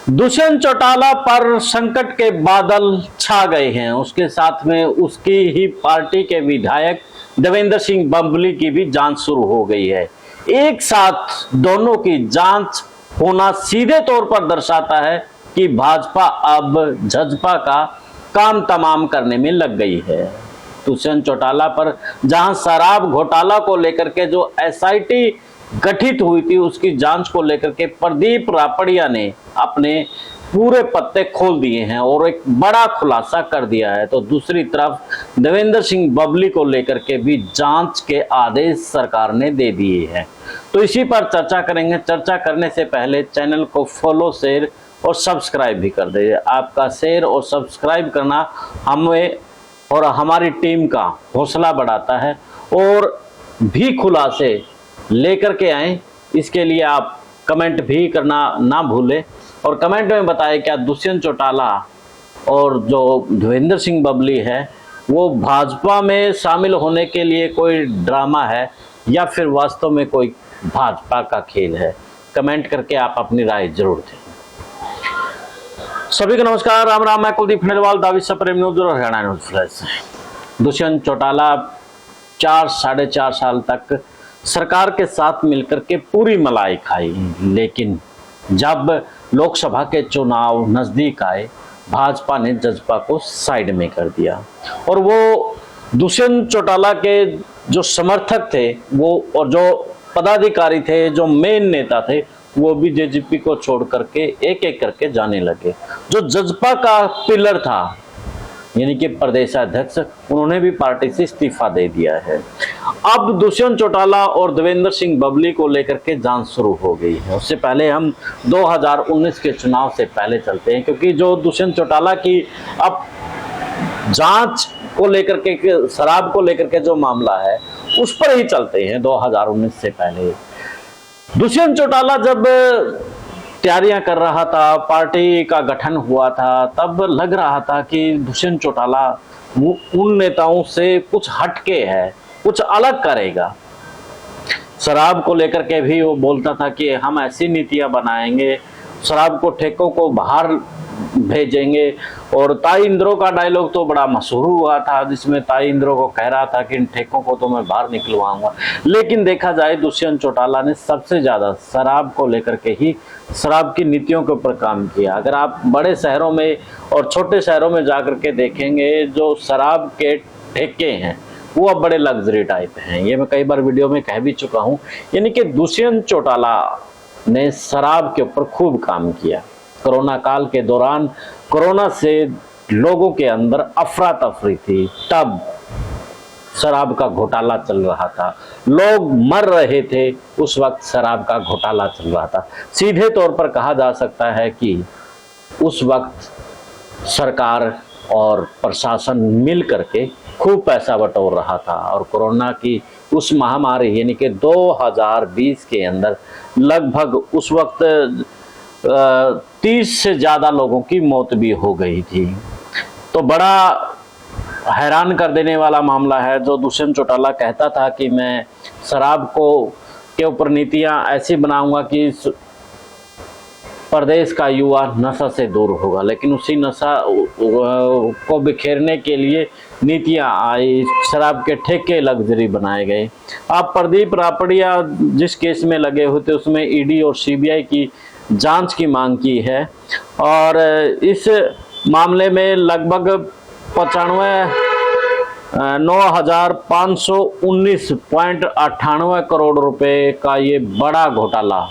दुष्यंत चौटाला पर संकट के बादल छा गए हैं। उसके साथ में उसकी ही पार्टी के विधायक देवेंद्र सिंह बबली की भी जांच शुरू हो गई है। एक साथ दोनों की जांच होना सीधे तौर पर दर्शाता है कि भाजपा अब जजपा का काम तमाम करने में लग गई है। दुष्यंत चौटाला पर जहां शराब घोटाला को लेकर के जो एसआईटी गठित हुई थी उसकी जांच को लेकर के प्रदीप रापड़िया ने अपने पूरे पत्ते खोल दिए हैं और एक बड़ा खुलासा कर दिया है, तो दूसरी तरफ देवेंद्र सिंह बबली को लेकर के भी जांच के आदेश सरकार ने दे दिए हैं। तो इसी पर चर्चा करेंगे। चर्चा करने से पहले चैनल को फॉलो, शेयर और सब्सक्राइब भी कर दीजिए। आपका शेयर और सब्सक्राइब करना हमें और हमारी टीम का हौसला बढ़ाता है और भी खुलासे लेकर के आए। इसके लिए आप कमेंट भी करना ना भूलें और कमेंट में बताएं क्या दुष्यंत चौटाला और जो देवेंद्र सिंह बबली है वो भाजपा में शामिल होने के लिए कोई ड्रामा है या फिर वास्तव में कोई भाजपा का खेल है। कमेंट करके आप अपनी राय जरूर दें। सभी को नमस्कार, राम राम। मैं कुलदीप खंडेलवाल, दावी सप्रेम न्यूज और हरियाणा न्यूज फ्लैश। दुष्यंत चौटाला 4-4.5 साल तक सरकार के साथ मिलकर के पूरी मलाई खाई, लेकिन जब लोकसभा के चुनाव नजदीक आए भाजपा ने जजपा को साइड में कर दिया और वो दुष्यंत चौटाला के जो समर्थक थे वो और जो पदाधिकारी थे, जो मेन नेता थे, वो भी जेजेपी को छोड़ करके एक एक करके जाने लगे। जो जजपा का पिलर था यानी कि प्रदेशाध्यक्ष, उन्होंने भी पार्टी से इस्तीफा दे दिया है। अब दुष्यंत चौटाला और देवेंद्र सिंह बबली को लेकर के जांच शुरू हो गई है। उससे पहले हम 2019 के चुनाव से पहले चलते हैं, क्योंकि जो दुष्यंत चौटाला की अब जांच को लेकर के, शराब को लेकर के जो मामला है उस पर ही चलते हैं। 2019 से पहले दुष्यंत चौटाला जब तैयारियां कर रहा था, पार्टी का गठन हुआ था, तब लग रहा था कि दुष्यंत चौटाला उन नेताओं से कुछ हटके है, कुछ अलग करेगा। शराब को लेकर के भी वो बोलता था कि हम ऐसी नीतियां बनाएंगे, शराब को, ठेकों को बाहर भेजेंगे। और ताई इंद्रो का डायलॉग तो बड़ा मशहूर हुआ था, जिसमें ताई इंद्रो को कह रहा था कि इन ठेकों को तो मैं बाहर निकलवाऊंगा। लेकिन देखा जाए दुष्यंत चौटाला ने सबसे ज्यादा शराब को लेकर के ही, शराब की नीतियों के ऊपर काम किया। अगर आप बड़े शहरों में और छोटे शहरों में जाकर के देखेंगे, जो शराब के ठेके हैं वो अब बड़े लग्जरी टाइप हैं। ये मैं कई बार वीडियो में कह भी चुका हूँ। यानी कि दुष्यंत चौटाला ने शराब के ऊपर खूब काम किया। कोरोना काल के दौरान कोरोना से लोगों के अंदर अफरा तफरी थी, तब शराब का घोटाला चल रहा था, लोग मर रहे थे, उस वक्त शराब का घोटाला चल रहा था। सीधे तौर पर कहा जा सकता है कि उस वक्त सरकार और प्रशासन मिल करके खूब पैसा बटोर रहा था और कोरोना की उस महामारी यानी कि 2020 के अंदर लगभग उस वक्त 30 से ज्यादा लोगों की मौत भी हो गई थी। तो बड़ा हैरान कर देने वाला मामला है। जो दुष्यंत चौटाला कहता था कि मैं शराब को के ऊपर नीतियां ऐसी बनाऊंगा कि प्रदेश का युवा नशा से दूर होगा, लेकिन उसी नशा को बिखेरने के लिए नीतियां आई, शराब के ठेके लग्जरी बनाए गए। आप प्रदीप रापड़िया जिस केस में लगे हुए थे उसमें ईडी और सीबीआई की जांच की मांग की है और इस मामले में लगभग 9,519.98 करोड़ रुपए का ये बड़ा घोटाला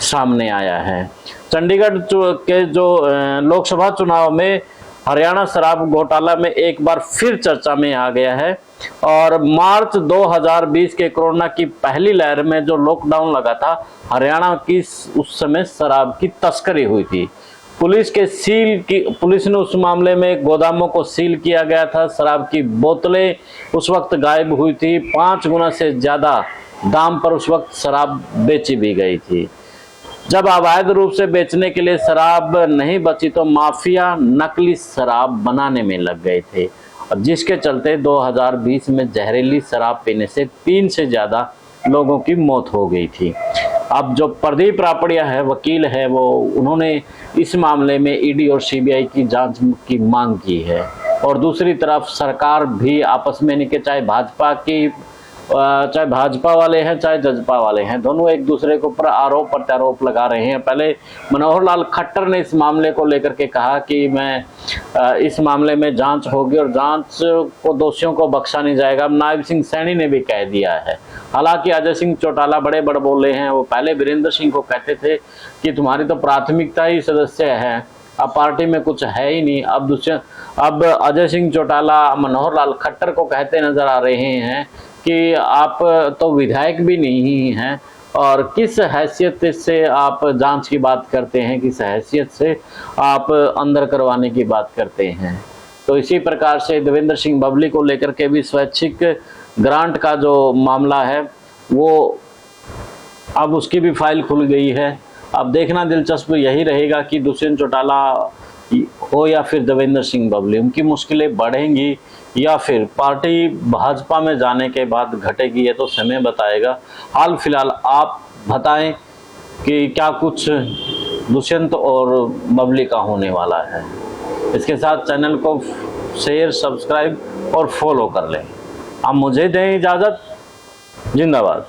सामने आया है। चंडीगढ़ के जो लोकसभा चुनाव में हरियाणा शराब घोटाला में एक बार फिर चर्चा में आ गया है और मार्च 2020 के कोरोना की पहली लहर में जो लॉकडाउन लगा था, हरियाणा की उस समय शराब की तस्करी हुई थी। पुलिस ने उस मामले में गोदामों को सील किया गया था। शराब की बोतलें उस वक्त गायब हुई थी। 5 गुना से ज्यादा दाम पर उस वक्त शराब बेची भी गई थी। जब अवैध रूप से बेचने के लिए शराब नहीं बची तो माफिया नकली शराब बनाने में लग गए थे और जिसके चलते 2020 में जहरीली शराब पीने से 3 से ज्यादा लोगों की मौत हो गई थी। अब जो प्रदीप रापड़िया है, वकील है, वो उन्होंने इस मामले में ईडी और सीबीआई की जांच की मांग की है। और दूसरी तरफ सरकार भी आपस में नहीं, कि चाहे भाजपा वाले हैं चाहे जजपा वाले हैं, दोनों एक दूसरे के ऊपर आरोप प्रत्यारोप लगा रहे हैं। पहले मनोहर लाल खट्टर ने इस मामले को लेकर के कहा कि मैं इस मामले में जांच होगी और जांच को दोषियों को बख्शा नहीं जाएगा। नायब सिंह सैनी ने भी कह दिया है। हालांकि अजय सिंह चौटाला बड़े बोले हैं। वो पहले वीरेंद्र सिंह को कहते थे कि तुम्हारी तो प्राथमिकता ही सदस्य है, अब पार्टी में कुछ है ही नहीं। अब अजय सिंह चौटाला मनोहर लाल खट्टर को कहते नजर आ रहे हैं कि आप तो विधायक भी नहीं हैं और किस हैसियत से आप जांच की बात करते हैं, किस हैसियत से आप अंदर करवाने की बात करते हैं। तो इसी प्रकार से देवेंद्र सिंह बबली को लेकर के भी स्वैच्छिक ग्रांट का जो मामला है वो अब उसकी भी फाइल खुल गई है। अब देखना दिलचस्प यही रहेगा कि दुष्यंत चौटाला हो या फिर देवेंद्र सिंह बबली, उनकी मुश्किलें बढ़ेंगी या फिर पार्टी भाजपा में जाने के बाद घटेगी, ये तो समय बताएगा। हाल फिलहाल आप बताएं कि क्या कुछ दुष्यंत और बबली का होने वाला है। इसके साथ चैनल को शेयर, सब्सक्राइब और फॉलो कर लें। अब मुझे दें इजाज़त। जिंदाबाद।